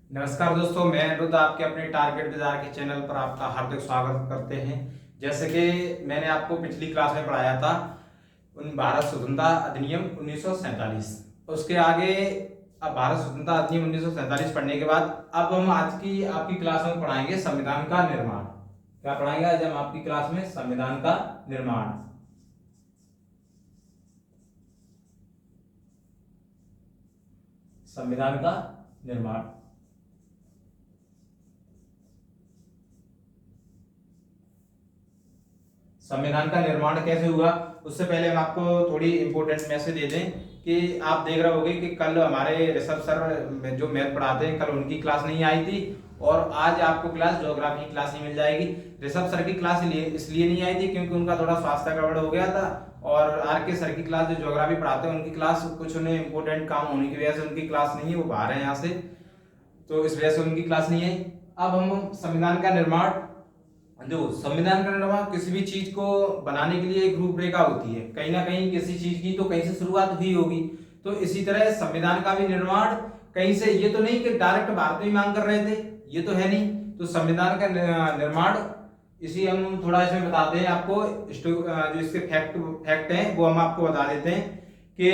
नमस्कार दोस्तों, मैं अनिरुद्ध आपके अपने टारगेट बाजार के चैनल पर आपका हार्दिक स्वागत करते हैं। जैसे कि मैंने आपको पिछली क्लास में पढ़ाया था उन भारत स्वतंत्रता अधिनियम 1947। उसके आगे अब भारत स्वतंत्रता अधिनियम 1947 पढ़ने के बाद अब हम आज की आपकी क्लास में पढ़ाएंगे संविधान का निर्माण। क्या पढ़ाएंगे आज हम आपकी क्लास में? संविधान का निर्माण। संविधान का निर्माण। संविधान का निर्माण कैसे हुआ उससे पहले हम आपको थोड़ी इंपॉर्टेंट मैसेज दे दें कि आप देख रहे होंगे कि कल हमारे ऋषभ सर जो मैथ पढ़ाते हैं कल उनकी क्लास नहीं आई थी और आज आपको क्लास ज्योग्राफी की क्लास ही मिल जाएगी। ऋषभ सर की क्लास इसलिए नहीं आई थी क्योंकि उनका थोड़ा स्वास्थ्य गड़बड़ हो गया था और आर के सर की क्लास जो ज्योग्राफी पढ़ाते हैं उनकी क्लास कुछ उन्हें इंपॉर्टेंट काम होने की वजह से उनकी क्लास नहीं है, वो बाहर है यहाँ से, तो इस वजह से उनकी क्लास नहीं आई। अब हम संविधान का निर्माण, जो संविधान का निर्माण किसी भी चीज को बनाने के लिए एक रूपरेखा होती है, कहीं ना कहीं किसी चीज की तो कहीं से शुरुआत हुई होगी, तो इसी तरह संविधान का भी निर्माण कहीं से, ये तो नहीं कि डायरेक्ट भारत में मांग कर रहे थे, ये तो है नहीं। तो संविधान का निर्माण इसी हम थोड़ा इसमें बताते हैं आपको, जो इसके फैक्ट हैं वो हम आपको बता देते हैं कि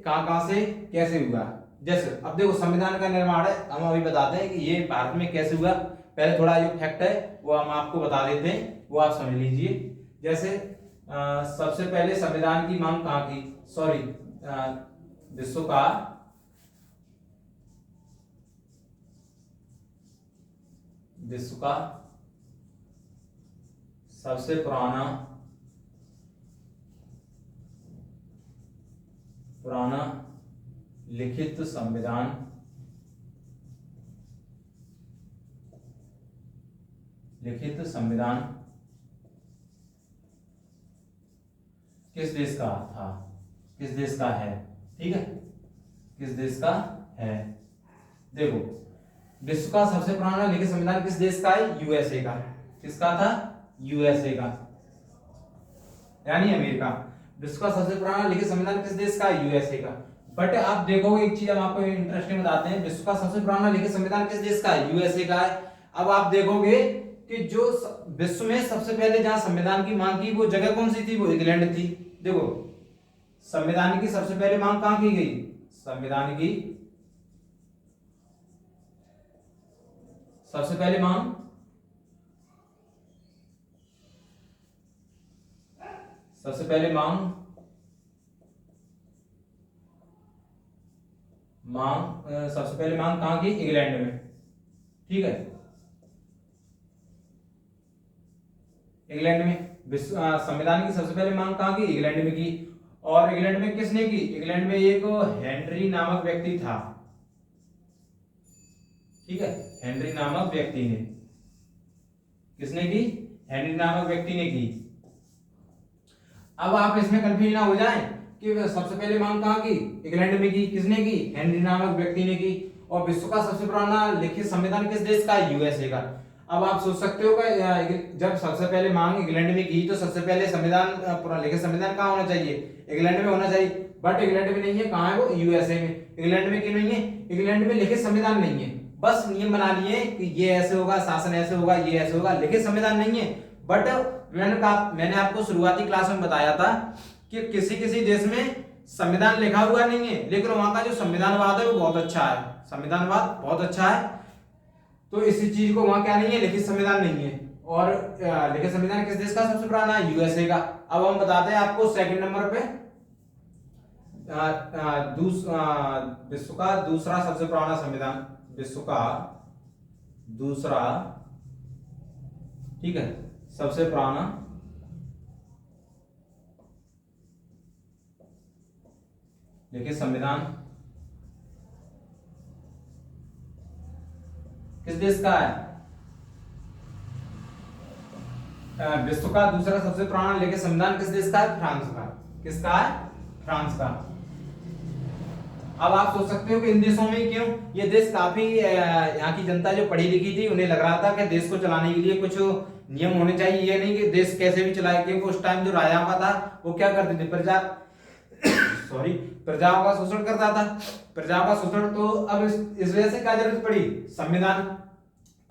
कहां से कैसे हुआ। जैसे अब देखो संविधान का निर्माण है, हम अभी बताते हैं कि ये भारत में कैसे हुआ। पहले थोड़ा जो फैक्ट है वो हम आपको बता देते हैं, वो आप समझ लीजिए। जैसे सबसे पहले संविधान की मांग कहाँ की, सॉरी विश्व का सबसे पुराना लिखित संविधान किस देश का था, किस देश का है, ठीक है, किस देश का है। देखो विश्व का सबसे पुराना लिखित संविधान किस देश का है? यूएसए का। किसका था? यूएसए का, यानी अमेरिका। विश्व का सबसे पुराना लिखित संविधान किस देश का है? यूएसए का। बट आप देखोगे एक चीज हम आपको इंटरेस्टिंग बताते हैं, विश्व का सबसे पुराना लिखित संविधान किस देश का है? यूएसए का है। अब आप देखोगे कि जो विश्व में सबसे पहले जहां संविधान की मांग की वो जगह कौन सी थी? वो इंग्लैंड थी। देखो संविधान की सबसे पहले मांग कहां की गई? संविधान की सबसे पहले मांग सबसे पहले मांग कहां की? इंग्लैंड में, ठीक है, इंग्लैंड में। संविधान की सबसे पहले मांग कहां की? इंग्लैंड में की। और इंग्लैंड में किसने की? इंग्लैंड में एक हेनरी नामक व्यक्ति था, ठीक है, हेनरी नामक व्यक्ति ने। किसने की? हेनरी नामक व्यक्ति ने की। अब आप इसमें कंफ्यूज ना हो जाएं कि सबसे पहले मांग कहां की? इंग्लैंड में की। किसने की? हेनरी नामक व्यक्ति ने की। और विश्व का सबसे पुराना लिखित संविधान किस देश का? यूएसए का। अब आप सोच सकते हो कि जब सबसे पहले मांग इंग्लैंड में की तो सबसे पहले संविधान पूरा लिखित संविधान कहाँ होना चाहिए? इंग्लैंड में होना चाहिए, बट इंग्लैंड में नहीं है। कहाँ है वो? यूएसए में। इंग्लैंड में क्यों नहीं है? इंग्लैंड में लिखित संविधान नहीं है, बस नियम बना लिए कि ये ऐसे होगा, शासन ऐसे होगा, ये ऐसे होगा, लिखित संविधान नहीं है। बट मैंने आपको शुरुआती क्लास में बताया था कि किसी किसी देश में संविधान लिखा हुआ नहीं है लेकिन वहां का जो संविधानवाद है वो बहुत अच्छा है, संविधानवाद बहुत अच्छा है। तो इसी चीज को वहां क्या नहीं है? लिखित संविधान नहीं है। और लिखित संविधान किस देश का सबसे पुराना है? यूएसए का। अब हम बताते हैं आपको सेकंड नंबर पे विश्व का दूसरा सबसे पुराना संविधान, विश्व का दूसरा, ठीक है, सबसे पुराना लिखित संविधान किस देश का है? विश्व का दूसरा सबसे पुराना लिखित संविधान किस देश का है? फ्रांस का। किसका है? फ्रांस का। अब आप सोच सकते हो कि इन देशों में क्यों? ये देश काफी, यहाँ की जनता जो पढ़ी लिखी थी उन्हें लग रहा था कि देश को चलाने के लिए कुछ नियम होने चाहिए, ये नहीं कि देश कैसे भी चलाए, क्योंकि उस टाइम जो राजापा था वो क्या करते थे? प्रजा सॉरी प्रजाओं का शोषण करता था, प्रजाओं का शोषण। तो अब इस वजह से क्या जरूरत पड़ी, संविधान।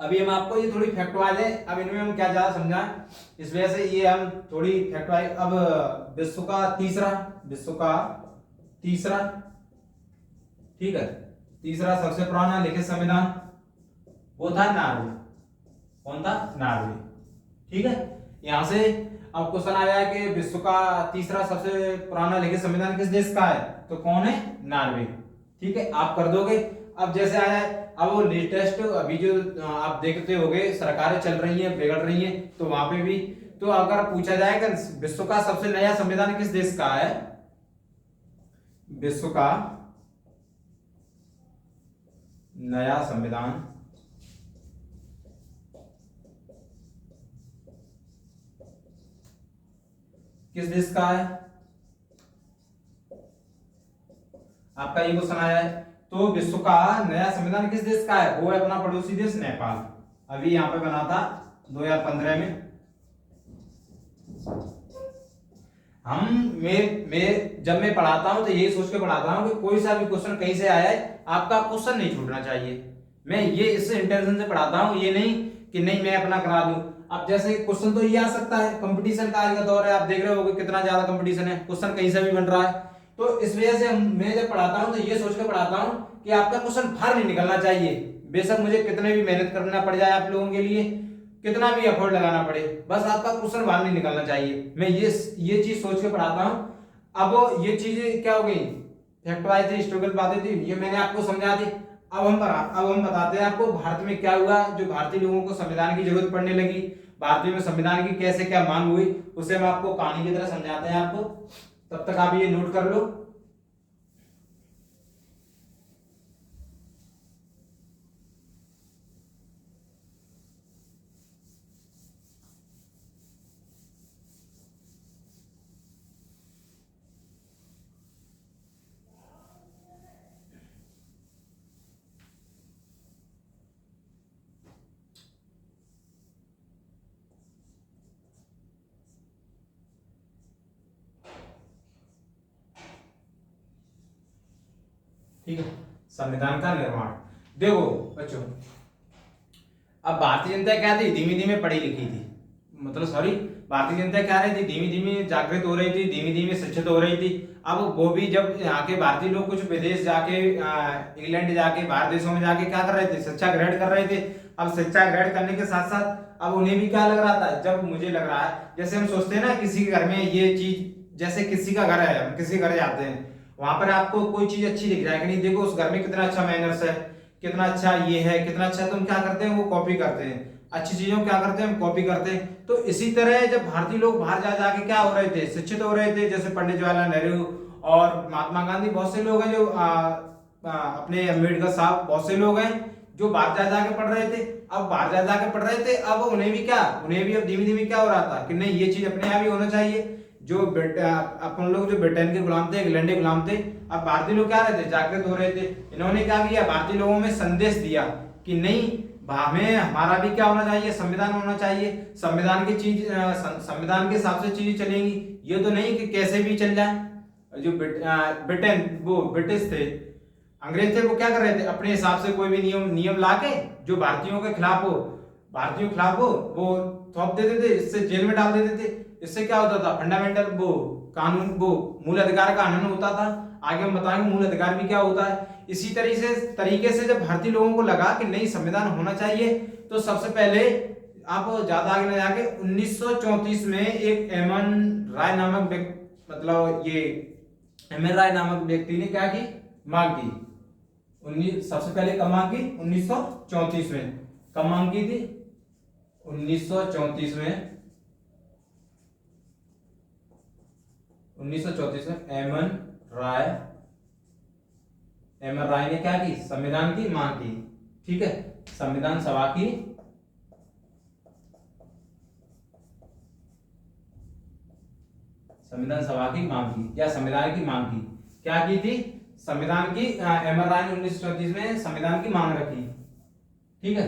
अभी हम आपको ये थोड़ी फैक्टवाइज है, अब इनमें हम क्या ज्यादा समझाएं, इस वजह से ये हम थोड़ी फैक्टवाइज। अब विश्व का तीसरा, ठीक है, तीसरा सबसे पुराना लिखित संविधान वो था नॉर्वे। कौन था, नॉर्वे, ठीक है। यहां से अब क्वेश्चन आया है कि विश्व का तीसरा सबसे पुराना लिखित संविधान किस देश का है, तो कौन है, नॉर्वे, ठीक है, आप कर दोगे। अब जैसे आया है, अब वो लेटेस्ट अभी जो आप देखते होगे सरकारें चल रही हैं, बिगड़ रही हैं, तो वहां पे भी तो अगर पूछा जाए कि विश्व का सबसे नया संविधान किस देश का है, विश्व का नया संविधान किस देश का है, आपका ये क्वेश्चन आया है। तो विश्व का नया संविधान किस देश का है, वो है अपना पड़ोसी देश नेपाल। अभी यहाँ पे बना था 2015 में। जब मैं पढ़ाता हूं तो यही सोच के पढ़ाता हूं कि कोई सा भी क्वेश्चन कहीं से आया है, आपका क्वेश्चन नहीं छूटना चाहिए। मैं ये इससे इंटेंशन से पढ़ाता हूं, ये नहीं कि नहीं मैं अपना करा दूं। अब जैसे क्वेश्चन तो ये आ सकता है, कंपटीशन का आज का दौर है, आप देख रहे होगे कितना ज्यादा कंपटीशन है, क्वेश्चन कहीं से भी बन रहा है। तो इस वजह से मैं जब पढ़ाता हूं तो ये सोच के पढ़ाता हूं कि आपका क्वेश्चन बाहर नहीं निकलना चाहिए, बेशक मुझे कितने भी मेहनत करना पड़ जाए आप लोगों के लिए, कितना भी एफर्ट लगाना पड़े, बस आपका क्वेश्चन बाहर नहीं निकलना चाहिए। मैं ये चीज सोच के पढ़ाता हूं। अब ये चीजें क्या हो गई, फैक्टवाइज थी, हिस्टोरिकल बातें थी, ये मैंने आपको समझा दी। अब हम बताते हैं आपको भारत में क्या हुआ, जो भारतीय लोगों को संविधान की जरूरत पड़ने लगी, भारतीय में संविधान की कैसे क्या मांग हुई, उसे हम आपको कहानी की तरह समझाते हैं आपको। तब तक आप ये नोट कर लो। ठीक है, संविधान का निर्माण। देखो बच्चों, अब भारतीय जनता क्या थी, धीमे धीमे पढ़ी लिखी थी, मतलब सॉरी, भारतीय जनता क्या रही थी, धीमे धीमे जागृत हो रही थी, धीमे धीमे शिक्षित हो रही थी। अब वो भी जब यहाँ के भारतीय लोग कुछ विदेश जाके, इंग्लैंड जाके, बाहर देशों में जाके क्या कर रहे थे, शिक्षा ग्रहण कर रहे थे। अब शिक्षा ग्रहण करने के साथ साथ अब उन्हें भी क्या लग रहा था, जब मुझे लग रहा है, जैसे हम सोचते हैं ना किसी के घर में ये चीज, जैसे किसी का घर है, हम किसी घर जाते हैं, वहां पर आपको कोई चीज अच्छी दिख जाएगी, नहीं देखो उस घर में कितना अच्छा मैनर्स है, कितना अच्छा ये है, कितना अच्छा, तो हम क्या करते हैं, वो कॉपी करते हैं, अच्छी चीजों क्या करते हैं, हम कॉपी करते हैं। तो इसी तरह जब भारतीय लोग बाहर जा जाके क्या हो रहे थे, शिक्षित हो रहे थे, जैसे पंडित जवाहरलाल नेहरू और महात्मा गांधी, बहुत से लोग हैं जो अपने अम्बेडकर साहब, बहुत से लोग हैं जो बाहर जा जाके पढ़ रहे थे। अब बाहर जा जाके पढ़ रहे थे, अब उन्हें भी अब धीमे धीमे क्या हो रहा था कि नहीं ये चीज अपने यहाँ भी होना चाहिए। जो अपन लोग जो ब्रिटेन के गुलाम थे, इंग्लैंड के गुलाम थे, अब भारतीय लोग क्या रहे थे, जागृत हो रहे थे। इन्होंने क्या किया, भारतीय लोगों में संदेश दिया कि नहीं, हमें हमारा भी क्या होना चाहिए, संविधान होना चाहिए, संविधान की चीज, संविधान के हिसाब से चीजें चलेंगी, ये तो नहीं कि कैसे भी चल जाए। जो ब्रिटेन, वो ब्रिटिश थे, अंग्रेज थे, वो क्या कर रहे थे, अपने हिसाब से कोई भी नियम ला के जो भारतीयों के खिलाफ हो वो थोप देते थे, इससे जेल में डाल देते थे। इससे क्या होता था, फंडामेंटल वो कानून, वो मूल अधिकार का हनन होता था। आगे हम बताएंगे मूल अधिकार भी क्या होता है। इसी तरीके से जब भारतीय लोगों को लगा कि नहीं संविधान होना चाहिए, तो सबसे पहले आप ज्यादा आगे न जाके 1934 में एक राय नामक व्यक्ति ने क्या की, मांग की। सबसे पहले कब मांग की, 1934 में। कब मांग की थी, 1934 में। 1934 में एम एन राय ने क्या की, संविधान की मांग की। ठीक है, संविधान सभा की मांग की, या संविधान की मांग की। क्या की थी, संविधान की, एम एन राय ने 1934 में संविधान की मांग रखी। ठीक है,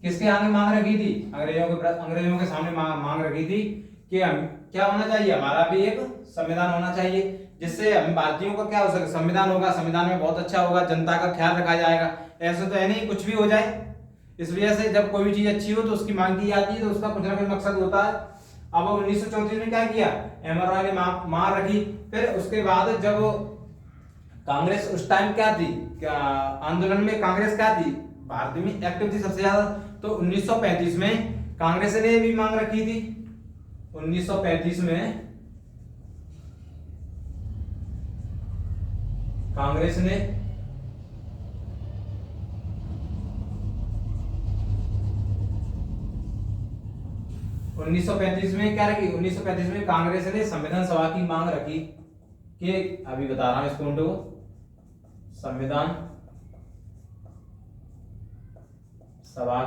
किसके आगे मांग रखी थी, अंग्रेजों के सामने मांग रखी थी कि हम क्या होना चाहिए, हमारा भी एक संविधान होना चाहिए, जिससे हम भारतीयों का क्या हो सके, संविधान होगा, संविधान में बहुत अच्छा होगा, जनता का ख्याल रखा जाएगा। ऐसे तो है नहीं कुछ भी हो जाए। इस वजह से जब कोई भी चीज अच्छी हो तो उसकी मांग की जाती है, तो उसका कुछ ना कुछ मकसद होता है। अब 1934 में क्या किया, एम.आर. रॉय ने मांग रखी। फिर उसके बाद जब कांग्रेस उस टाइम क्या थी, क्या आंदोलन में कांग्रेस क्या थी, भारत में एक्टिव थी सबसे ज्यादा, तो 1935 में कांग्रेस ने भी मांग रखी थी। 1935 में कांग्रेस ने 1935 में क्या रखी, 1935 में कांग्रेस ने संविधान सभा की मांग रखी कि, अभी बता रहा हूं इस पॉइंट को, संविधान सभा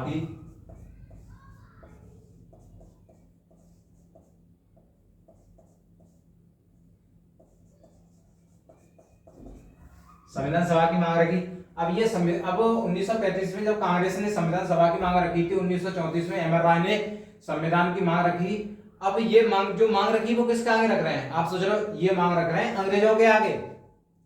की मांग रखी। अब ये अब 1935 में जब कांग्रेस ने संविधान सभा की मांग रखी थी, 1934 में एम.आर. रॉय ने संविधान की मांग रखी। अब ये जो मांग रखी वो किसके आगे रख रहे हैं, आप सोच रहे हो, ये मांग रख रहे हैं अंग्रेजों के आगे,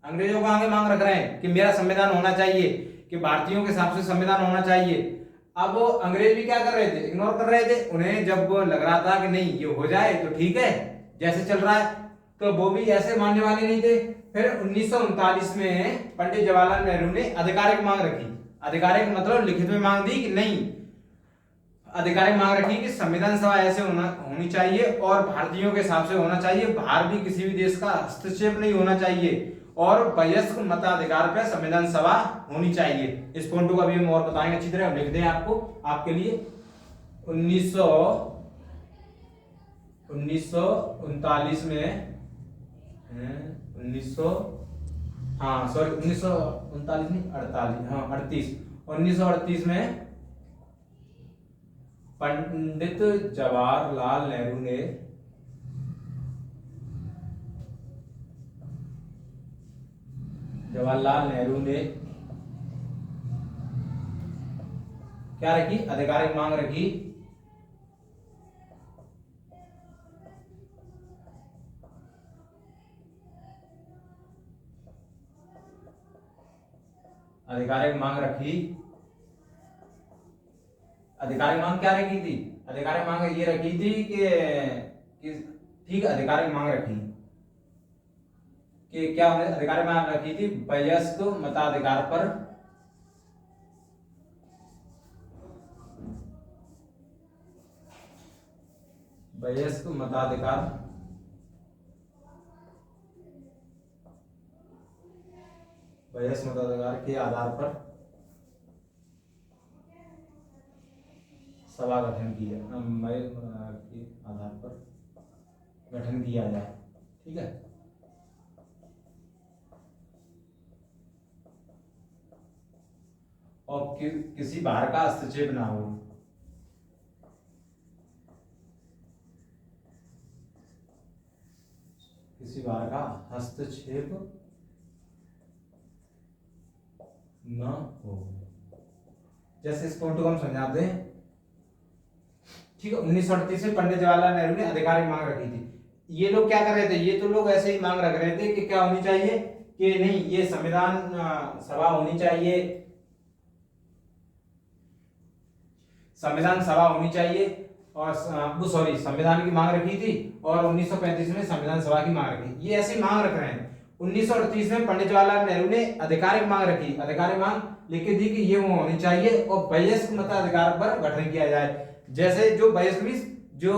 अंग्रेजों के आगे मांग रख रहे हैं कि मेरा संविधान होना चाहिए, कि भारतीयों के हिसाब से संविधान होना चाहिए। अब अंग्रेज भी क्या कर रहे थे, इग्नोर कर रहे थे। उन्हें जब लग रहा था कि नहीं ये हो जाए तो ठीक है, जैसे चल रहा है, तो वो भी ऐसे मानने वाले नहीं थे। फिर 1939 में पंडित जवाहरलाल नेहरू ने आधिकारिक मांग रखी। आधिकारिक मतलब लिखित में मांग दी कि नहीं, आधिकारिक मांग रखी कि संविधान सभा ऐसे होनी चाहिए और भारतीयों के हिसाब से होना चाहिए, बाहर भी किसी भी देश का हस्तक्षेप नहीं होना चाहिए, और वयस्क मताधिकार पे संविधान सभा होनी चाहिए। इस पॉइंट को अभी हम और बताएंगे अच्छी तरह, लिख दें आपको आपके लिए। 1939 में 1939 नहीं 48, हाँ 1938 में पंडित जवाहरलाल नेहरू ने क्या रखी, आधिकारिक मांग रखी, आधिकारिक मांग क्या रखी थी, आधिकारिक मांग ये रखी थी कि ठीक, आधिकारिक मांग रखी कि क्या आधिकारिक मांग रखी थी, वयस्क मताधिकार पर वयस्क मताधिकार के आधार पर सभा गठन किया, के आधार पर गठन किया जाए, ठीक है। और किसी बाहर का हस्तक्षेप ना हो, किसी बाहर का हस्तक्षेप न हो, जैसे इस पॉइंट को हम समझाते हैं, ठीक है। 1938 में पंडित जवाहरलाल नेहरू ने आधिकारिक मांग रखी थी। ये लोग क्या कर रहे थे, ये तो लोग ऐसे ही मांग रख रहे थे कि क्या होनी चाहिए, कि नहीं ये संविधान सभा होनी चाहिए, संविधान सभा होनी चाहिए, और संविधान की मांग रखी थी, और 1935 में संविधान सभा की मांग रखी, ये ऐसे मांग रख रहे हैं। 1938 में पंडित जवाहरलाल नेहरू ने आधिकारिक मांग रखी, आधिकारिक मांग लिख के दी कि ये वो होनी चाहिए, और वयस्क मताधिकार पर गठन किया जाए। जैसे जो वयस्क जो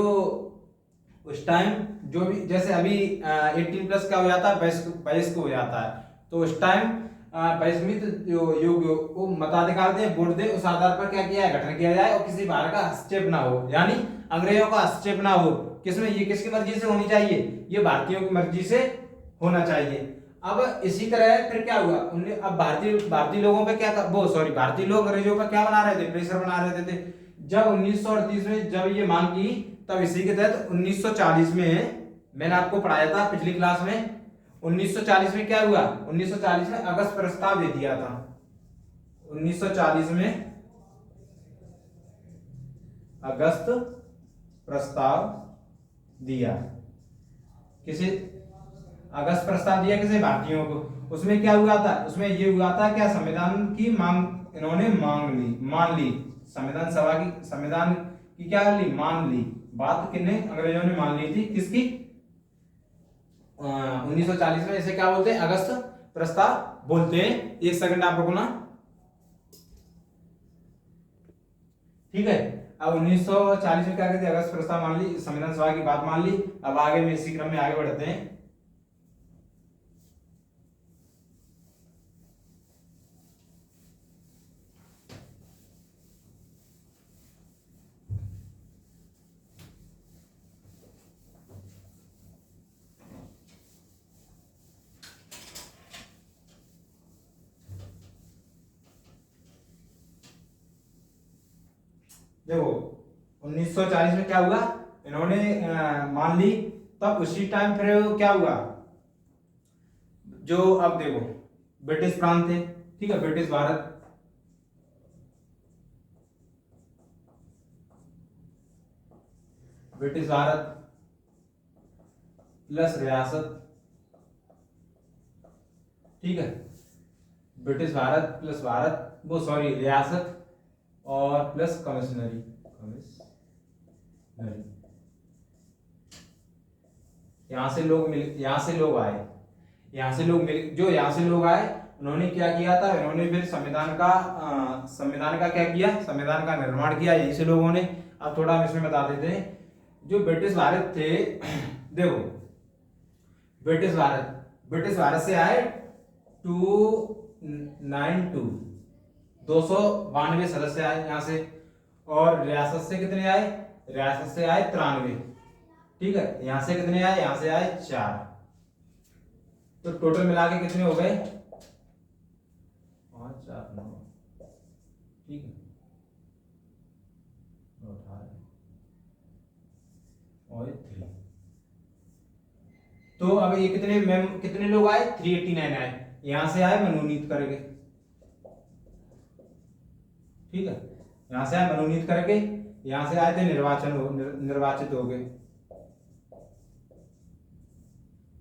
उस टाइम जो भी, जैसे अभी 18+ का हो जाता है, वयस्क हो जाता है, तो उस टाइम वयस्क जो मताधिकार दे, वोट दे, उस आधार पर क्या किया है, गठन किया जाए, और किसी बाहर का हस्तक्षेप ना हो, यानी अंग्रेजों का हस्तक्षेप ना हो। किसमें, ये किसकी मर्जी से होनी चाहिए, ये भारतीयों की मर्जी से होना चाहिए। अब इसी तरह फिर क्या हुआ, अब भारतीय लोगों पे क्या भारतीय लोग अंग्रेजों पर क्या बना रहे थे, प्रेशर बना रहे थे। जब 1938 में जब ये मांग की, तब इसी के तहत 1940 में, मैंने आपको पढ़ाया था पिछली क्लास में, 1940 में क्या हुआ, 1940 में अगस्त प्रस्ताव दे दिया था। 1940 में अगस्त प्रस्ताव दिया, किसी अगस्त प्रस्ताव दिया किसे, भारतीयों को। उसमें क्या हुआ था, उसमें ये हुआ था क्या, संविधान की मांग इन्होंने मान ली, संविधान की क्या ली, मान ली। बात किन्ने, अंग्रेजों ने मान ली थी, किसकी, 1940 में। इसे क्या बोलते हैं, अगस्त प्रस्ताव बोलते हैं। एक सेकंड आप रुकना, ठीक है। अब 1940 में क्या कहते हैं, अगस्त प्रस्ताव मान ली, संविधान सभा की बात मान ली। अब आगे में इसी क्रम में आगे बढ़ते हैं। देखो 1940 में क्या हुआ, इन्होंने मान ली। तब उसी टाइम फिर क्या हुआ, जो अब देखो ब्रिटिश प्रांत थे, ठीक है, British Bharat, British Bharat plus रियासत, ठीक है, ब्रिटिश भारत प्लस भारत, वो सॉरी रियासत और प्लस कमिश्नरी, यहां से लोग आए, यहां से लोग मिल, जो यहां से लोग आए, उन्होंने क्या किया था, इन्होंने फिर संविधान का क्या किया, संविधान का निर्माण किया यहीं से लोगों ने। अब थोड़ा हम इसमें बता देते हैं। जो ब्रिटिश भारत थे, देखो ब्रिटिश भारत से आए 292 292 सदस्य आए यहाँ से। और रियासत से कितने आए, रियासत से आए 93, ठीक है। यहां से कितने आए, यहां से आए 4। तो टोटल मिला के कितने हो गए, 5 4 9, ठीक है, 18 और 3। तो अब ये कितने लोग आए, 389 आए। यहां से आए मनोनीत करके, ठीक है, यहां से आए मनोनीत करके, यहां से आए थे निर्वाचित हो गए,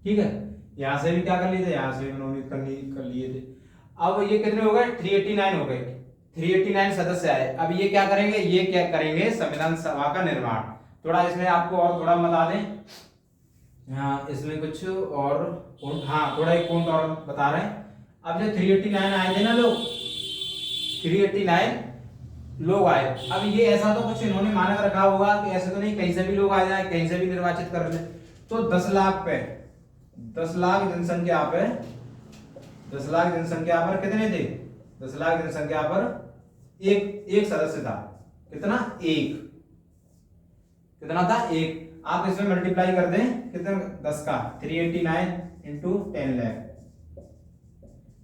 ठीक है। यहां से भी क्या कर लिए थे, यहां से भी मनोनीत कर लिए थे। अब ये कितने हो गए, 389 हो गए, 389 सदस्य आए। अब ये क्या करेंगे, संविधान सभा का निर्माण। थोड़ा इसमें आपको और थोड़ा बता दें, हाँ इसमें कुछ और, हाँ थोड़ा एक पॉइंट और बता रहे हैं। अब जो 389 आए थे ना लोग, 389 लोग आए। अब ये ऐसा तो कुछ इन्होंने मानक रखा होगा कि ऐसे तो नहीं कहीं से भी लोग आ जाए, कहीं से भी निर्वाचित कर ले। तो 10 लाख पे, 10 लाख जनसंख्या पे, 10 लाख जनसंख्या पर कितने थे, 10 लाख जनसंख्या पर एक सदस्य था। कितना, एक, कितना था, एक। आप इसमें मल्टीप्लाई कर दें, कितना, 10 का 389 इंटू 10 लाख।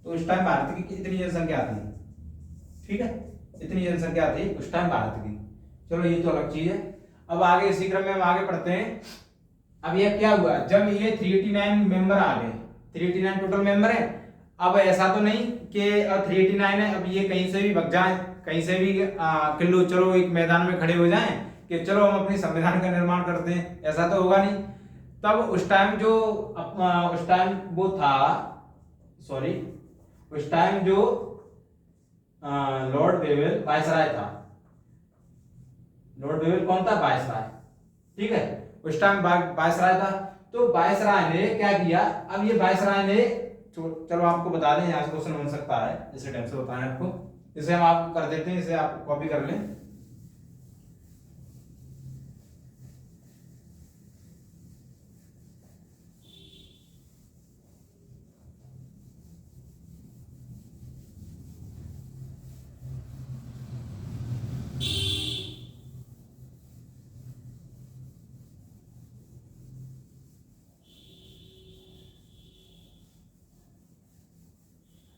तो उस टाइम भारत की कितनी जनसंख्या थी, ठीक है, इतनी जनसंख्या थी उस टाइम भारत की। चलो ये तो अलग चीज है। अब आगे इसी क्रम में हम आगे पढ़ते हैं। अब ये क्या हुआ, जब ये 389 मेंबर आ गए, 389 टोटल मेंबर है। अब ऐसा तो नहीं कि 389 है, अब ये कहीं से भी भग जाए, कहीं से भी किलो चलो एक मैदान में खड़े हो जाएं कि चलो हम अपनी संविधान का निर्माण करते हैं, ऐसा तो होगा नहीं। तब उस टाइम वो था, सॉरी उस टाइम जो लॉर्ड वेवेल वायसराय था। लॉर्ड वेवेल कौन था, वायसराय, ठीक है, उस टाइम वायसराय था। तो वायसराय ने क्या किया, अब ये वायसराय ने, चलो आपको बता दें, यहाँ से क्वेश्चन बन सकता है, इसे टाइप से बताएं आपको, इसे हम आप कर देते हैं, इसे आप कॉपी कर लें।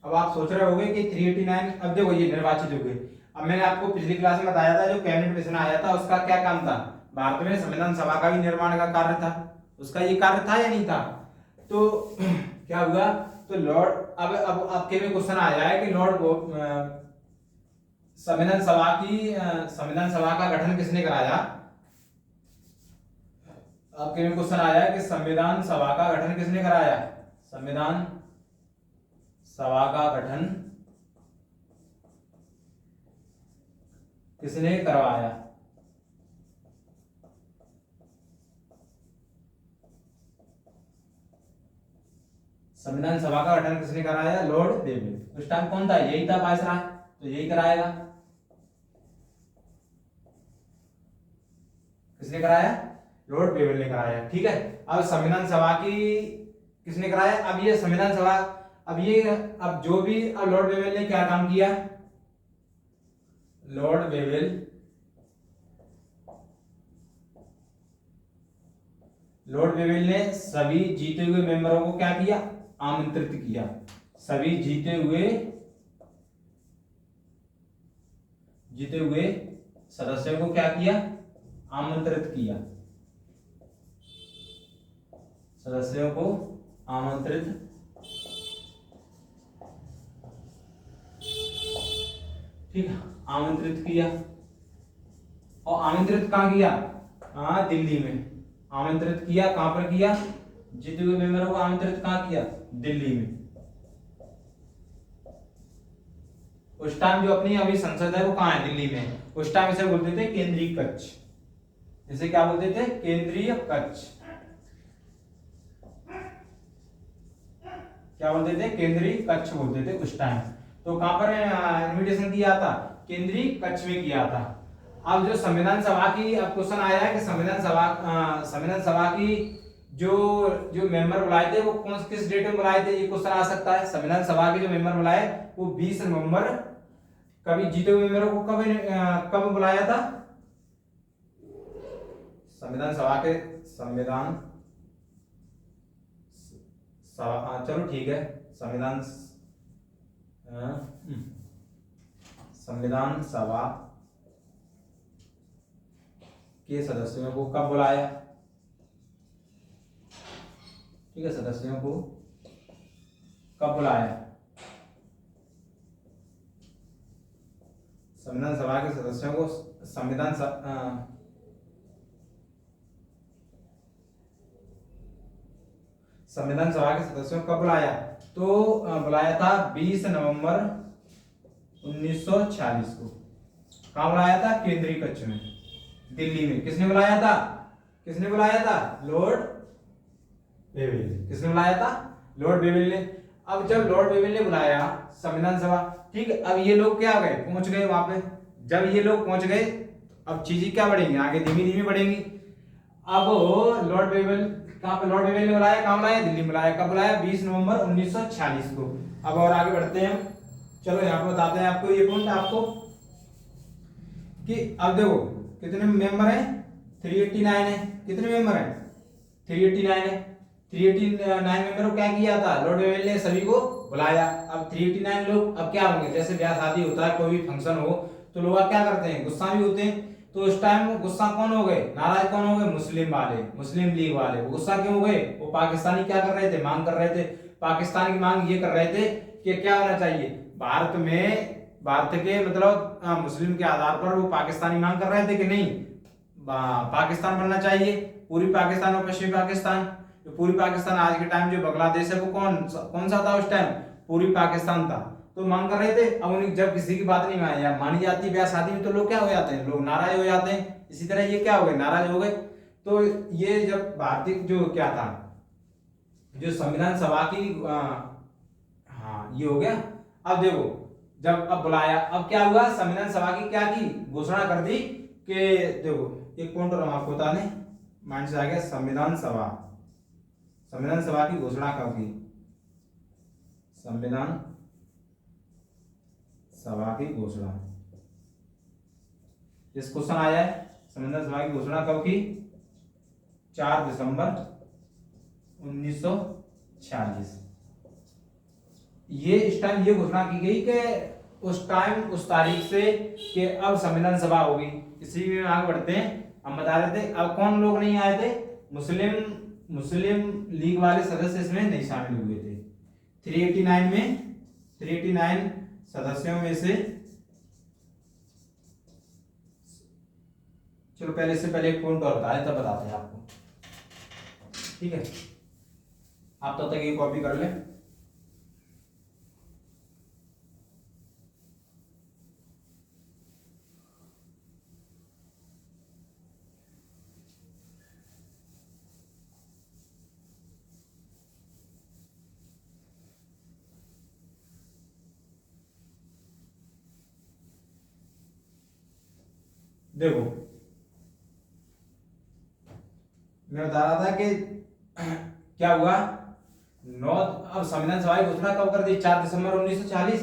अब आप सोच रहे होंगे कि 389, अब देखो ये निर्वाचित हो गए। अब मैंने आपको पिछली क्लास में बताया था, जो कैबिनेट मिशन आया था उसका क्या काम था, भारत में संविधान सभा का भी निर्माण का कार्य था। उसका ये कार्य था या नहीं था। तो क्या हुआ, तो लॉर्ड, अब आपके में क्वेश्चन आ जाए कि संविधान सभा का गठन किसने कराया। आपके में क्वेश्चन आया कि संविधान सभा का गठन किसने कराया, संविधान सभा का गठन किसने करवाया? संविधान सभा का गठन किसने कराया? Lord Wavell. उस टाइम कौन था? यही था वायसराय, तो यही कराएगा। किसने कराया? लॉर्ड वेवेल ने कराया। ठीक है, अब संविधान सभा की किसने कराया? अब ये संविधान सभा, अब जो भी, अब लॉर्ड वेवेल ने क्या काम किया? लॉर्ड वेवेल ने सभी जीते हुए मेंबरों को क्या किया? आमंत्रित किया। सभी जीते हुए सदस्यों को क्या किया? आमंत्रित किया। सदस्यों को आमंत्रित, ठीक है, आमंत्रित किया। और आमंत्रित कहां किया? हाँ, दिल्ली में आमंत्रित किया। कहां पर किया? जीते हुए मेंबरों को आमंत्रित कहां किया? दिल्ली में। उस टाइम जो अपनी अभी संसद है वो कहां है? दिल्ली में। उस टाइम इसे बोलते थे केंद्रीय कक्ष। इसे क्या बोलते थे? केंद्रीय कक्ष। क्या बोलते थे? केंद्रीय कक्ष बोलते थे उस टाइम। तो कहां पर इनविटेशन किया था? केंद्रीय कक्ष में किया था। अब जो संविधान सभा की, अब क्वेश्चन आया है कि संविधान सभा की जो मेंबर बुलाए थे वो किस डेट में बुलाए थे? ये क्वेश्चन आ सकता है। संविधान सभा के जो मेंबर बुलाए वो 20 नवंबर, कभी जीते हुए मेंबरों को कब बुलाया था? संविधान सभा, चलो ठीक है, संविधान सभा के सदस्यों को कब बुलाया? ठीक है, सदस्यों को कब बुलाया? संविधान सभा के सदस्यों को संविधान सभा के सदस्यों को कब बुलाया? तो बुलाया था 20 नवंबर 1946 को। कहां बुलाया था? केंद्रीय कक्ष में, दिल्ली में। किसने बुलाया था? Lord Wavell. किसने बुलाया था? लॉर्ड वेवेल ने। अब जब लॉर्ड वेवेल ने बुलाया संविधान सभा, ठीक है, अब ये लोग क्या गए? पहुंच गए वहां पे। जब ये लोग पहुंच गए, अब चीजें क्या बढ़ेंगी आगे? धीमी धीमी बढ़ेंगी। अब लॉर्ड वेवेल, कहां पे लॉर्ड वेवेल ने बुलाया? कहां बुलाया? दिल्ली में बुलाया। कब बुलाया? 20 नवंबर 1946 को। अब और आगे बढ़ते हैं। चलो यहाँ पे बताते हैं आपको ये पॉइंट आपको, कि अब देखो कितने मेंबर हैं? 389 है। कितने मेंबर हैं? 389 है। 389 मेंबर को क्या किया था? लॉर्ड वेवेल ने सभी को बुलाया। अब 389 लोग अब क्या होंगे? जैसे ब्याह शादी होता है, कोई भी फंक्शन हो, तो लोग क्या करते हैं? गुस्सा भी होते हैं। तो उस टाइम गुस्सा कौन हो गए? नाराज कौन हो गए? मुस्लिम वाले, मुस्लिम लीग वाले। वो गुस्सा क्यों हो गए? वो पाकिस्तानी क्या कर रहे थे? मांग कर रहे थे। पाकिस्तान की मांग ये कर रहे थे कि क्या होना चाहिए भारत के मतलब मुस्लिम के आधार पर वो पाकिस्तानी मांग कर रहे थे कि नहीं, पाकिस्तान बनना चाहिए, पूरी पाकिस्तान और पश्चिमी पाकिस्तान। जो पूरी पाकिस्तान आज के टाइम जो बांग्लादेश है वो कौन सा था? उस टाइम पूरी पाकिस्तान था। तो मांग कर रहे थे। अब उन्हें जब किसी की बात नहीं मानी जाती ब्याह शादी में, तो लोग क्या हो जाते हैं? लोग नाराज हो जाते हैं। इसी तरह ये क्या हो गए? नाराज हो गए। तो ये जब भारतीय जो क्या था, जो संविधान सभा की हाँ ये हो गया। अब देखो, जब अब बुलाया, अब क्या हुआ? संविधान सभा की क्या की? घोषणा कर दी कि देखो, एक पॉइंट और हम आपको बता दें, माइंड से आ गया। संविधान सभा की घोषणा कब की? संविधान सभा की घोषणा, इस क्वेश्चन आया है। संविधान सभा की घोषणा कब की? 4 दिसंबर 1946। ये इस टाइम ये घोषणा की गई कि उस टाइम उस तारीख से कि अब संविधान सभा होगी। इसी में आगे बढ़ते हैं। हम बता रहे थे अब कौन लोग नहीं आए थे? मुस्लिम लीग वाले सदस्य इसमें नहीं शामिल हुए थे। 389 सदस्यों में से, चलो पहले से पहले एक पॉइंट और बताए तब बताते हैं आपको, ठीक है। आप तब तक ये कॉपी कर लें। देखो मैं बता रहा था कि क्या हुआ, नौ, अब संविधान सभा की घोषणा कब कर दी, 4 दिसंबर 1940।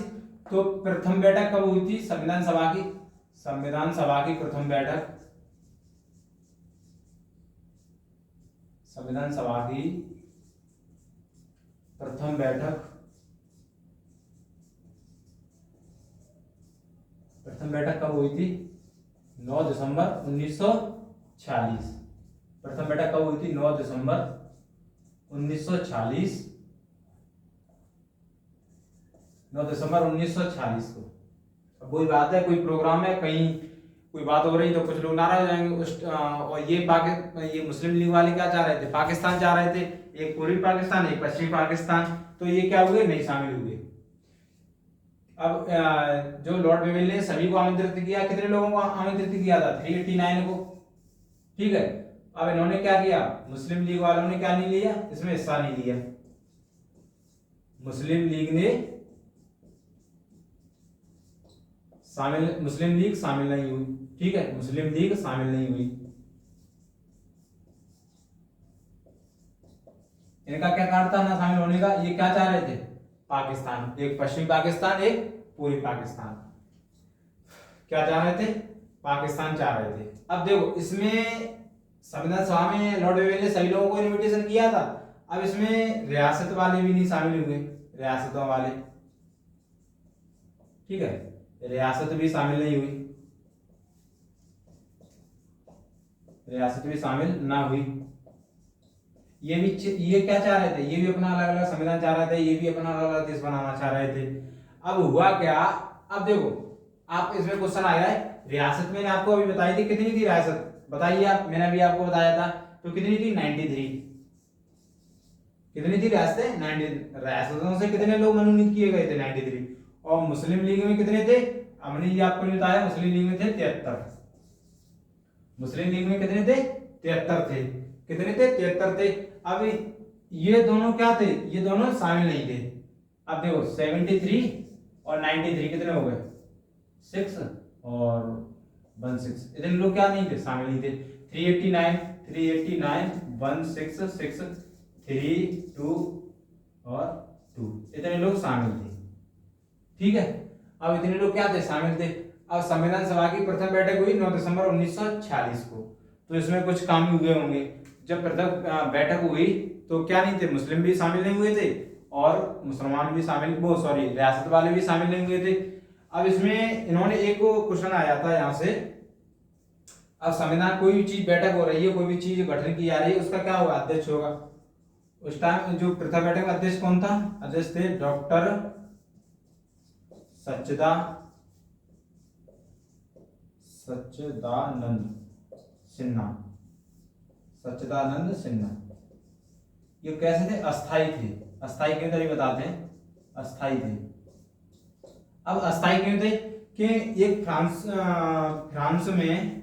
तो प्रथम बैठक कब हुई थी संविधान सभा की, संविधान सभा की प्रथम बैठक, संविधान सभा की प्रथम बैठक, प्रथम बैठक कब हुई थी, 9 दिसंबर 1946। प्रथम बैठक कब हुई थी, 9 दिसंबर 1946, 9 दिसंबर 1946 को। अब वही बात है, कोई प्रोग्राम है कहीं, कोई बात हो रही तो कुछ लोग नाराज हो जाएंगे और ये मुस्लिम लीग वाले क्या चाह रहे थे, पाकिस्तान चाह रहे थे, एक पूर्वी पाकिस्तान एक पश्चिमी पाकिस्तान, तो ये क्या हुए, नहीं शामिल हुए। अब जो लॉर्ड वेवेल ने सभी को आमंत्रित किया, कितने लोगों को आमंत्रित किया था, 389 को, ठीक है। अब इन्होंने क्या किया, मुस्लिम लीग वालों ने क्या नहीं लिया, इसमें हिस्सा नहीं लिया, मुस्लिम लीग ने मुस्लिम लीग शामिल नहीं हुई, ठीक है, मुस्लिम लीग शामिल नहीं हुई। इनका क्या कारण था ना शामिल होने का, ये क्या चाह रहे थे, पाकिस्तान, एक पश्चिमी पाकिस्तान एक पूर्वी पाकिस्तान, क्या चाह रहे थे, पाकिस्तान चाह रहे थे। अब देखो इसमें संविधान सभा में लॉर्ड वेवेल ने सभी लोगों को इनविटेशन किया था, अब इसमें रियासत वाले भी नहीं शामिल हुए, रियासतों वाले, ठीक है, रियासत भी शामिल नहीं हुई, रियासत भी शामिल ना हुई। ये क्या चाह रहे थे, ये भी अपना अलग अलग संविधान चाह रहे थे, ये भी अपना अलग अलग देश बनाना चाह रहे थे। अब हुआ क्या, अब देखो आप इसमें क्वेश्चन आया है, रियासत मैंने आपको अभी बताई थी, कितनी थी रियासत बताइए आप, मैंने अभी आपको बताया था, तो कितनी थी, 93, कितनी थी रियासतें, 90, रियासतों से कितने लोग मनोनीत किए गए थे, 93, और मुस्लिम लीग में कितने थे, हमने ये आपको बताया, मुस्लिम लीग में थे 73, मुस्लिम लीग में कितने थे, 73 थे, कितने थे, 73 थे। अब ये दोनों क्या थे, ये दोनों शामिल नहीं थे। अब देखो 73 और 93 कितने हो गए, 6 और 16, इतने लोग क्या नहीं थे, शामिल नहीं थे। 389 16 6 3 2 और 2, इतने लोग शामिल थे, ठीक है। अब इतने लोग क्या थे, शामिल थे। अब संविधान सभा की प्रथम बैठक हुई 9 दिसंबर 1946 को, तो इसमें कुछ काम हुए होंगे। जब प्रथम बैठक हुई तो क्या नहीं थे, मुस्लिम भी शामिल नहीं हुए थे और मुसलमान भी शामिल, वो सॉरी रियासत वाले भी शामिल नहीं हुए थे। अब इसमें इन्होंने एक क्वेश्चन आया था यहाँ से, अब संविधान कोई भी चीज बैठक हो रही है, कोई भी चीज गठन की जा रही है, उसका क्या होगा, अध्यक्ष होगा। उस टाइम जो प्रथम बैठक में अध्यक्ष कौन था, अध्यक्ष थे डॉक्टर सच्चिदानंद सिन्हा, सच्चिदानंद सिन्हा। ये कैसे थे, अस्थाई थे, अस्थाई क्यों थे बताते हैं, अस्थाई थे। अब अस्थाई क्यों थे कि एक फ्रांस में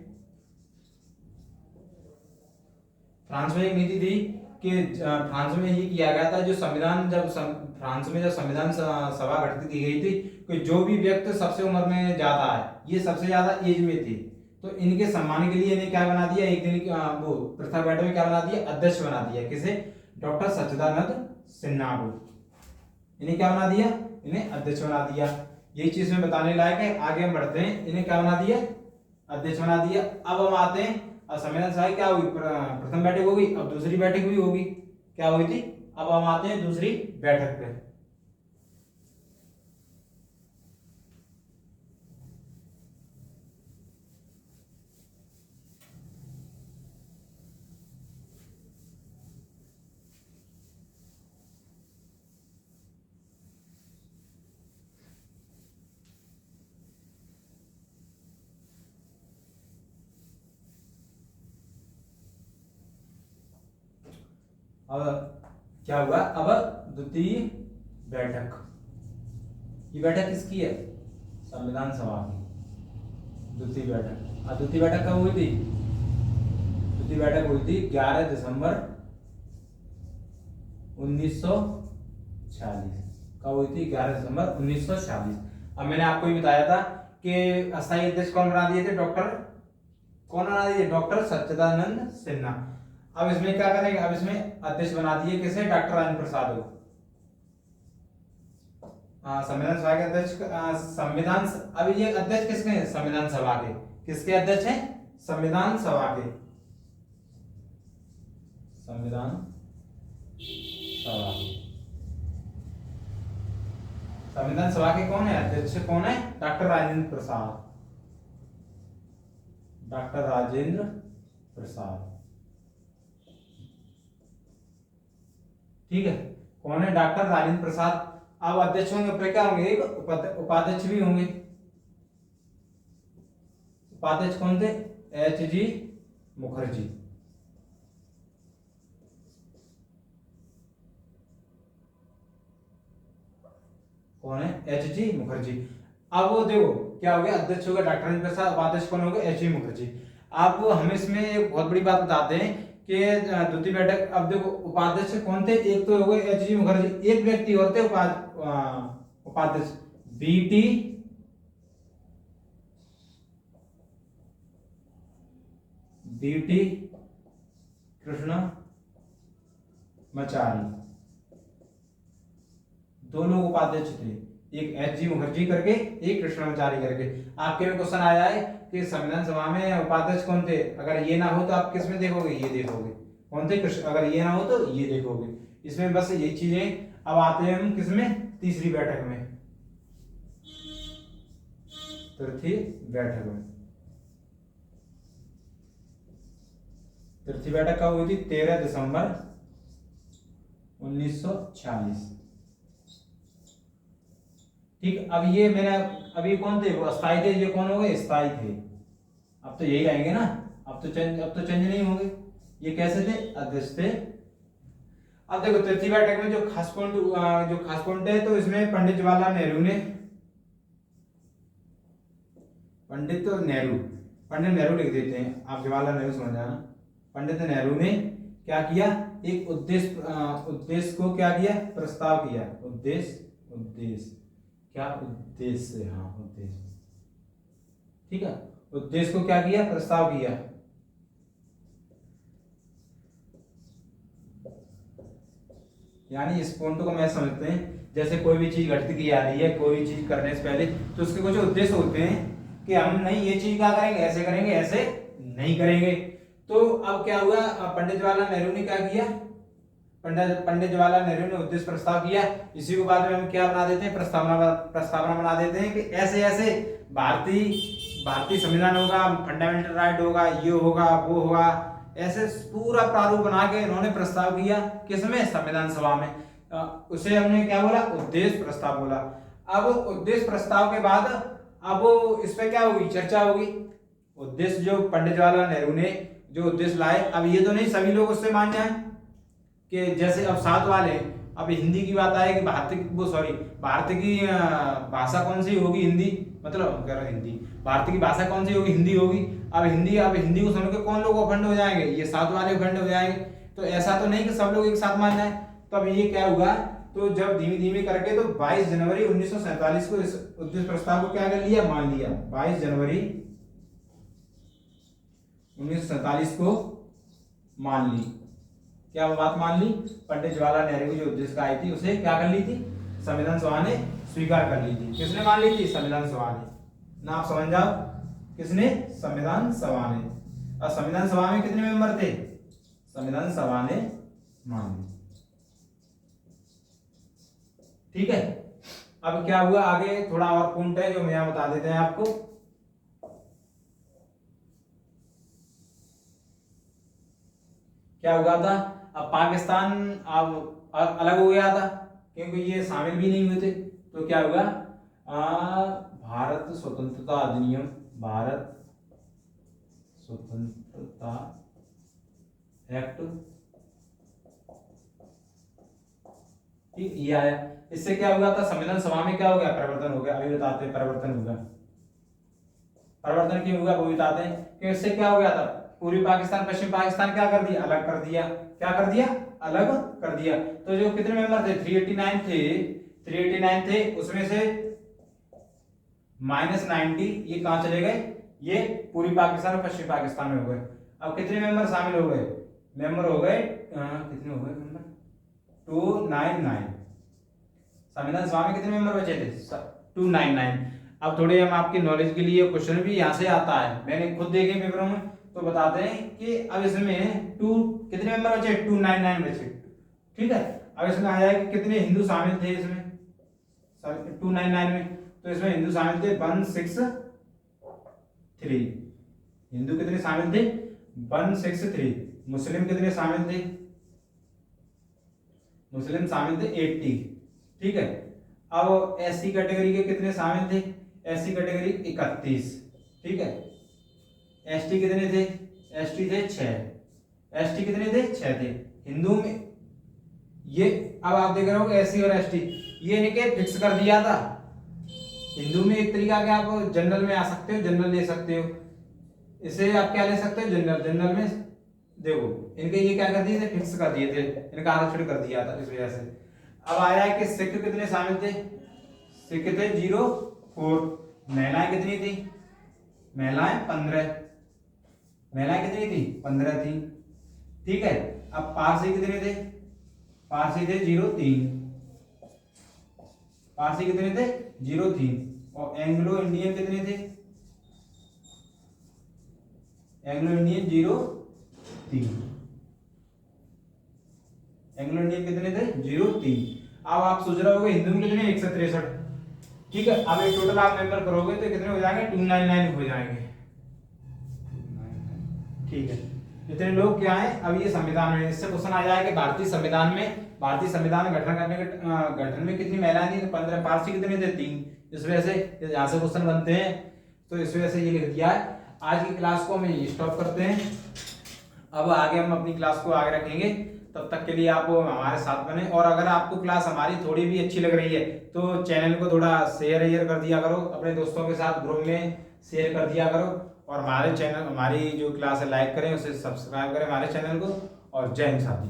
एक नीति थी कि फ्रांस में ये किया गया था, जो संविधान फ्रांस में जब संविधान सभा गठित की गई थी कि जो भी व्यक्ति सबसे उम्र में ज्यादा है, ये सबसे ज्यादा एज में थे, तो इनके सम्मान के लिए इन्हें क्या बना दिया, एक दिन वो प्रथम बैठक में क्या बना दिया, अध्यक्ष बना दिया, किसे, डॉक्टर सच्चिदानंद सिन्हा को, इन्हें क्या बना दिया, इन्हें अध्यक्ष बना दिया। यही चीज में बताने लायक है, आगे हम बढ़ते हैं, इन्हें क्या बना दिया, अध्यक्ष बना दिया। अब हम आते हैं, अब संविधान सभा क्या हुई, प्रथम बैठक हो गई, अब दूसरी बैठक भी होगी, क्या हुई थी, अब हम आते हैं दूसरी बैठक पे। अब क्या हुआ अब द्वितीय बैठक, ये बैठक किसकी है? संविधान सभा की द्वितीय बैठक। और द्वितीय बैठक कब हुई थी? द्वितीय बैठक हुई थी 11 दिसंबर 1946। कब हुई थी? 11 दिसंबर 1946। अब मैंने आपको ये बताया था कि अस्थायी अध्यक्ष कौन बना दिए थे? कौन बना दिए? डॉक्टर सच्चिदानंद सिन्हा। अब इसमें क्या करेंगे? अब इसमें अध्यक्ष बना दिए किसे? डॉक्टर राजेंद्र प्रसाद को। संविधान सभा के अध्यक्ष संविधान, अब ये अध्यक्ष किसके हैं? संविधान सभा के। किसके अध्यक्ष हैं? संविधान सभा के। संविधान सभा, संविधान सभा के कौन है अध्यक्ष? कौन है? डॉक्टर राजेंद्र प्रसाद। डॉक्टर राजेंद्र प्रसाद, ठीक है। कौन है? डॉक्टर राजेंद्र प्रसाद। अब अध्यक्ष होंगे, फिर क्या होंगे? एक उपाध्यक्ष भी होंगे। उपाध्यक्ष कौन थे? H.G. मुखर्जी। कौन है? H.G. मुखर्जी। अब वो देखो क्या हो गया? अध्यक्ष होगा डॉक्टर राजेंद्र प्रसाद, उपाध्यक्ष कौन होगा? H.G. मुखर्जी। अब हम इसमें एक बहुत बड़ी बात बताते हैं कि द्वितीय बैठक, अब देखो उपाध्यक्ष कौन थे? एक तो हो गए H.G. मुखर्जी, एक व्यक्ति और थे उपाध्यक्ष B.T. कृष्णमाचारी। दो लोग उपाध्यक्ष थे, एक H.G. मुखर्जी करके, एक कृष्णमाचारी करके। आपके में क्वेश्चन आया है कि संविधान सभा में उपाध्यक्ष कौन थे? अगर ये ना हो तो आप किस में देखोगे? ये देखोगे। कौन थे? अगर ये ना हो तो ये देखोगे। इसमें बस यही चीजें। अब आते हैं हम किसमें? तीसरी बैठक में, तृतीय बैठक में। तृतीय बैठक कब हुई थी? 13 दिसंबर 1946। ठीक। अब ये मैंने, अभी कौन थे? वो अस्थायी थे, ये कौन हो गए? स्थायी थे। अब तो यही रहेंगे ना, अब तो चेंज नहीं होंगे। ये कैसे थे? अध्यक्ष थे। अब देखो तृतीय बैठक में जो खास पॉइंट है, तो इसमें पंडित जवाहरलाल नेहरू ने, पंडित नेहरू लिख देते हैं, आप जवाहरलाल नेहरू समझ जाना। पंडित नेहरू ने क्या किया? एक उद्देश्य को क्या किया? प्रस्ताव किया। उद्देश्य क्या? उद्देश्य, हाँ उद्देश्य, ठीक है। उद्देश्य को क्या किया? प्रस्ताव किया। यानी इस पॉइंट को मैं समझते हैं, जैसे कोई भी चीज घटित की जा रही है, कोई भी चीज करने से पहले, तो उसके कुछ उद्देश्य होते हैं कि हम नहीं ये चीज क्या करेंगे, ऐसे करेंगे, ऐसे नहीं करेंगे। तो अब क्या हुआ? पंडित जवाहरलाल नेहरू ने क्या किया? पंडित जवाहरलाल नेहरू ने उद्देश्य प्रस्ताव किया। इसी को बाद में हम क्या बना देते हैं? प्रस्तावना बना देते हैं कि ऐसे ऐसे भारतीय संविधान होगा, फंडामेंटल राइट होगा, ये होगा, वो होगा। ऐसे पूरा प्रारूप बना के इन्होंने प्रस्ताव किया। किसमें? संविधान सभा में। उसे हमने क्या बोला? उद्देश्य प्रस्ताव बोला। अब उद्देश्य प्रस्ताव के बाद अब इस पे क्या होगी? चर्चा होगी। उद्देश्य जो पंडित जवाहरलाल नेहरू ने जो उद्देश्य लाए, अब ये तो नहीं सभी लोग उससे मान जाए कि जैसे अब साथ वाले, अब हिंदी की बात आए कि भारत की भाषा कौन सी होगी? हिंदी, मतलब हिंदी, भारत की भाषा कौन सी होगी? हिंदी होगी। अब हिंदी को सुन के कौन लोग अखंड हो जाएंगे? ये साथ वाले अखंड हो जाएंगे। तो ऐसा तो नहीं कि सब लोग एक साथ मान जाए। तो अब ये क्या हुआ? तो जब धीमे धीमे करके, तो 22 जनवरी 1947 को इस उद्देश्य प्रस्ताव को क्या कर लिया? मान लिया। 22 जनवरी 1947 को मान ली। क्या बात मान ली? पंडित जवाहरलाल नेहरू की जो उद्देश्य आई थी, उसे क्या कर ली थी? संविधान सभा ने स्वीकार कर ली थी। किसने मान ली थी? संविधान सभा ने। ना आप समझ जाओ, किसने? संविधान सभा ने। और संविधान सभा में कितने मेंबर थे? संविधान सभा ने मान ली। ठीक है। अब क्या हुआ आगे? थोड़ा और पॉइंट है जो हम यहां बता देते हैं आपको। क्या हुआ था? अब पाकिस्तान अब अलग हो गया था, क्योंकि ये शामिल भी नहीं हुए थे। तो क्या हुआ? भारत स्वतंत्रता अधिनियम, भारत स्वतंत्रता एक्ट ठीक, ये आया। इससे क्या हुआ था, संविधान सभा में क्या हो गया, परिवर्तन हो गया। अभी बताते हैं परिवर्तन होगा, परिवर्तन क्यों हुआ वो बताते हैं कि इससे क्या हो गया था, पूर्वी पाकिस्तान पश्चिम पाकिस्तान क्या कर दिया, अलग कर दिया। क्या कर दिया, अलग कर दिया। तो जो कितने मेंबर थे, 389 थे, 389 थे, उसमें से -90 ये कहां चले गए, ये पूर्वी पाकिस्तान और पश्चिम पाकिस्तान में हो गए। अब कितने मेंबर शामिल हो गए, मेंबर हो गए कितने हो गए मेंबर, 299। संविधान सभा में कितने मेंबर बचे थे, 299। अब थोड़े हम आपके नॉलेज के लिए, क्वेश्चन भी यहाँ से आता है, मैंने खुद देखे पेपरों में, तो बताते हैं कि अब इसमें कितने मेंबर बचे, 299 बचे। ठीक है, अब इसमें आ जाए कि कितने हिंदू शामिल थे इसमें 299 में, तो इसमें हिंदू शामिल थे 163। हिंदू कितने शामिल थे, 163। मुस्लिम कितने शामिल थे, मुस्लिम शामिल थे 80। ठीक है, अब एससी कैटेगरी के कितने शामिल थे, एससी कैटेगरी 31। ठीक है, एसटी कितने थे, एसटी थे 6। एसटी कितने थे, 6 थे। हिंदू में ये अब आप देख रहे हो एससी और एसटी, ये इनके फिक्स कर दिया था। हिंदू में एक तरीका क्या, आप जनरल में आ सकते हो, जनरल ले सकते हो, इसे आप क्या ले सकते हो, जनरल। जनरल में देखो इनके ये क्या कर दिए थे, फिक्स कर दिए थे, इनका आरक्षण कर दिया था, इस वजह से। अब आया है कि सिख कितने शामिल थे, सिख थे 04। महिलाएं कितनी थी, महिलाएं 15। महिलाएं कितनी थी, 15 थी। ठीक है, अब पारसी कितने थे, पारसी थे 03। पारसी कितने थे, 03। और एंग्लो इंडियन कितने थे, एंग्लो इंडियन 03। एंग्लो इंडियन कितने थे, 03। अब आप सोच रहे होगे हिंदू में कितने, 163। ठीक है, अब एक टोटल आप मेंबर करोगे तो कितने हो जाएंगे, 299 हो जाएंगे। ठीक है, इतने लोग क्या है। अब ये संविधान में, इससे क्वेश्चन आ जाएगा कि भारतीय संविधान में, भारतीय संविधान गठन करने के गठन में कितनी महिलाएं थी, तो 15। पारसी कितने थे, 3। इस वजह से यहाँ से क्वेश्चन बनते हैं, तो इस वजह से ये लिख दिया है। आज की क्लास को हम स्टॉप करते हैं, अब आगे हम अपनी क्लास को आगे रखेंगे। तब तक के लिए आप हमारे साथ बने, और अगर आपको क्लास हमारी थोड़ी भी अच्छी लग रही है तो चैनल को थोड़ा शेयर कर दिया करो, अपने दोस्तों के साथ ग्रुप में शेयर कर दिया करो, और हमारे चैनल, हमारी जो क्लास है लाइक करें, उसे सब्सक्राइब करें हमारे चैनल को। और जय हिंद साथी।